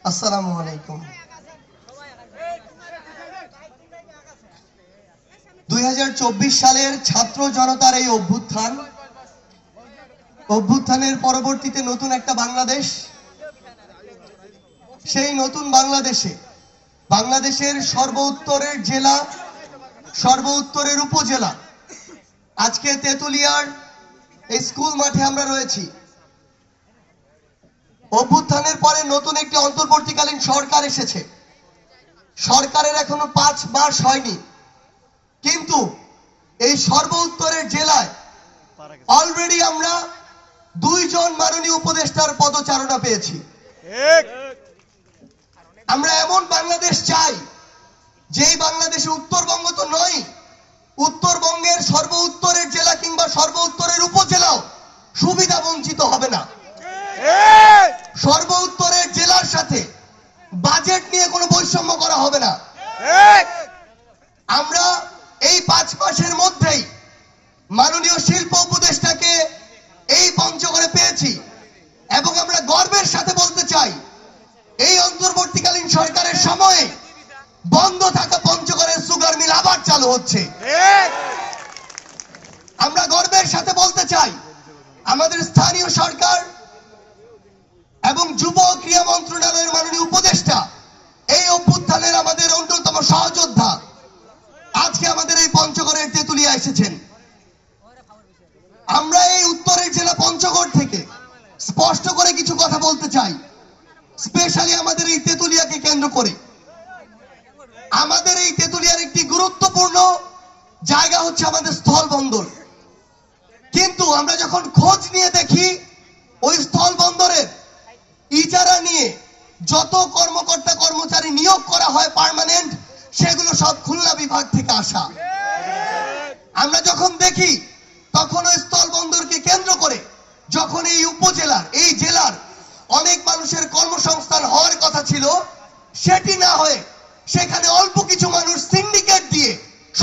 আসসালামু আলাইকুম। 2024 সালের ছাত্র জনতার এই অভ্যুত্থানের পরবর্তীতে নতুন একটা বাংলাদেশ, সেই নতুন বাংলাদেশের সর্বোত্তরের জেলা, সর্বোত্তরের উপজেলা, আজকে তেতুলিয়ার এই স্কুল মাঠে আমরা রয়েছি। অভ্যুত্থানের পরে নতুন একটি অন্তর্বর্তীকালীন সরকার এসেছে। সরকারের এখনো 5 মাস হয়নি, কিন্তু এই সর্বোত্তরের জেলায় অলরেডি আমরা 2 জন মাননীয় উপদেষ্টার পদচারণা পেয়েছি। আমরা এমন বাংলাদেশ চাই, যেই বাংলাদেশে উত্তরবঙ্গ তো নয়, উত্তরবঙ্গের সর্বোত্তরের জেলা কিংবা সর্বোত্তরের উপজেলাও সুবিধা বঞ্চিত হবে না। সর্বোত্তরের জেলার সাথে বাজেট নিয়ে কোনো বৈষম্য করা হবে না। আমরা এই 5 মাসের মধ্যেই মাননীয় শিল্প উপদেষ্টাকে এই পঞ্চগড়ে পেয়েছি, এবং আমরা গর্বের সাথে বলতে চাই, এই অন্তর্বর্তীকালীন সরকারের সময়ে বন্ধ থাকা পঞ্চগড়ের সুগার মিল আবার চালু হচ্ছে। আমরা গর্বের সাথে বলতে চাই, আমাদের স্থানীয় সরকার এবং যুব ক্রীড়া মন্ত্রণালয়ের মাননীয় উপদেষ্টা এই অভ্যুত্থানের আমাদের অন্যতম সহযোদ্ধা আজকে আমাদের এই পঞ্চগড়ের তেতুলিয়া এসেছেন। আমরা এই উত্তরের জেলা পঞ্চগড় থেকে স্পষ্ট করে কিছু কথা বলতে চাই, স্পেশালি আমাদের এই তেতুলিয়াকে কেন্দ্র করে। আমাদের এই তেতুলিয়ার একটি গুরুত্বপূর্ণ জায়গা হচ্ছে আমাদের স্থল বন্দর, কিন্তু আমরা যখন খোঁজ নিয়ে দেখি, ওই স্থল বন্দরের ইজারা নিয়ে যত কর্মকর্তা কর্মচারী নিয়োগ করা হয় পার্মানেন্ট, সেগুলো সব খুলনা বিভাগ থেকে আসা। আমরা যখন দেখি, তখন ওই স্থল বন্দরকে কেন্দ্র করে যখন এই উপজেলার, এই জেলার অনেক মানুষের কর্মসংস্থান হওয়ার কথা ছিল, সেটি না হয়ে সেখানে অল্প কিছু মানুষ সিন্ডিকেট দিয়ে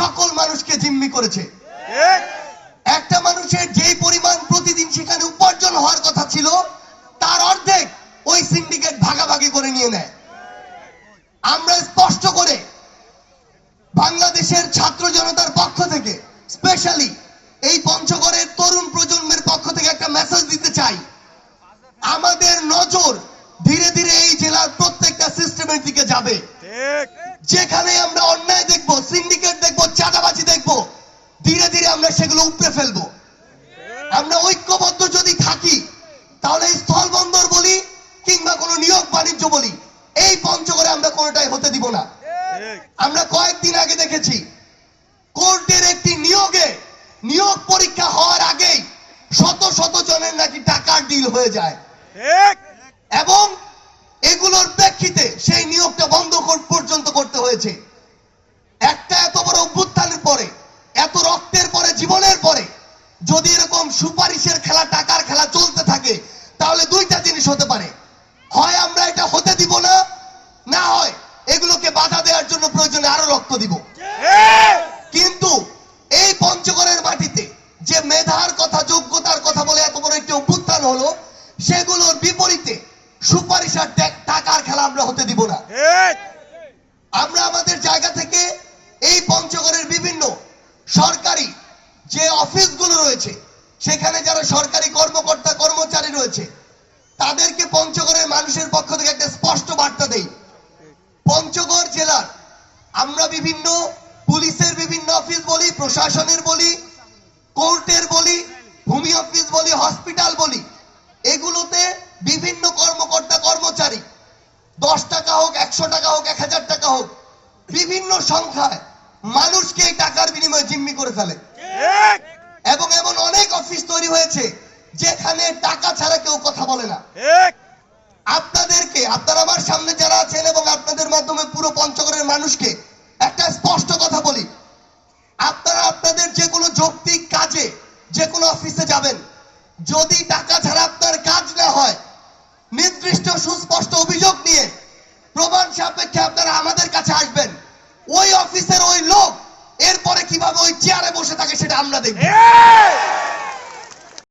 সকল মানুষকে জিম্মি করেছে। একটা মানুষের যেই পরিমাণ প্রতিদিন সেখানে উপার্জন হওয়ার কথা ছিল, তার অর্ধেক ওই সিন্ডিকেট ভাগাভাগি করে নিয়ে নেয়। আমরা স্পষ্ট করে বাংলাদেশের ছাত্র জনতার পক্ষ থেকে, স্পেশালি এই পঞ্চগড়ের তরুণ প্রজন্মের পক্ষ থেকে একটা মেসেজ দিতে চাই, আমাদের নজর ধীরে ধীরে এই জেলার প্রত্যেকটা সিস্টেমের দিকে যাবে। যেখানে আমরা অন্যায় দেখব, সিন্ডিকেট দেখব, চাঁদাবাজি দেখব, ধীরে ধীরে আমরা সেগুলো উপড়ে ফেলবো। আমরা ঐক্যবদ্ধ যদি থাকি, তাহলে স্থল বন্দর বলি কিংবা কোনো নিয়োগ বাণিজ্য বলি, এই পঞ্চগড়ে আমরা কোনোটাই হতে দিব না। আমরা কয়েকদিন আগে দেখেছি, কোর্টের একটি নিয়োগ পরীক্ষা হওয়ার আগেই শত শত জনের নাকি টাকার ডিল হয়ে যায়, এবং এগুলোর প্রেক্ষিতে সেই নিয়োগটা বন্ধ পর্যন্ত করতে হয়েছে। একটা এত বড় অভ্যুত্থানের পরে, এত রক্তের পরে, জীবনের পরে যদি এরকম সুপারিশের খেলা, টাকার খেলা চলতে থাকে, তাহলে 2টা জিনিস হতে পারে, হয় আমরা এটা হতে দিব না, না হয় এগুলোকে বাধা দেওয়ার জন্য প্রয়োজনে আরো রক্ত দিব। কিন্তু এই পঞ্চগড়ের মাটিতে যে মেধার কথা, যোগ্যতার কথা বলে এত বড় একটি অভ্যুত্থান হলো, সেগুলোর বিপরীতে সুপারিশ আর টাকার খেলা আমরা হতে দিব না। আমরা আমাদের জায়গা থেকে এই পঞ্চগড়ের বিভিন্ন সরকারি যে অফিসগুলো রয়েছে, সেখানে যারা সরকারি কর্মকর্তা কর্মচারী রয়েছে, তাদেরকে পঞ্চগড়ের মানুষের পক্ষ থেকে একটা স্পষ্ট বার্তা দেই। পঞ্চগড় জেলার আমরা বিভিন্ন পুলিশের বিভিন্ন অফিস বলি, প্রশাসনের বলি, কোর্টের বলি, ভূমি অফিস বলি, হসপিটাল বলি, এগুলোতে বিভিন্ন কর্মকর্তা কর্মচারী 10 টাকা হোক, 100 টাকা হোক, 1000 টাকা হোক, বিভিন্ন সংখ্যায় মানুষকে এই টাকার বিনিময়ে জিম্মি করে ফেলে। এবং এমন অনেক অফিস তৈরি হয়েছে যেখানে টাকা ছাড়া কেউ কথা বলে না। আপনাদেরকে, আপনারা আমার সামনে যারা আছেন এবং আপনাদের মাধ্যমে পুরো পঞ্চগড়ের মানুষকে একটা স্পষ্ট কথা বলি, আপনারা আপনাদের যে কোনো যৌক্তিক কাজে, যে কোনো অফিসে যাবেন, যদি টাকা ছাড়া আপনার কাজ না হয়, নির্দিষ্ট সুস্পষ্ট অভিযোগ নিয়ে প্রমাণ সাপেক্ষে আপনারা আমাদের কাছে আসবেন। ওই অফিসের ওই লোক এরপরে কিভাবে ওই চেয়ারে বসে থাকে সেটা আমরা দেখব।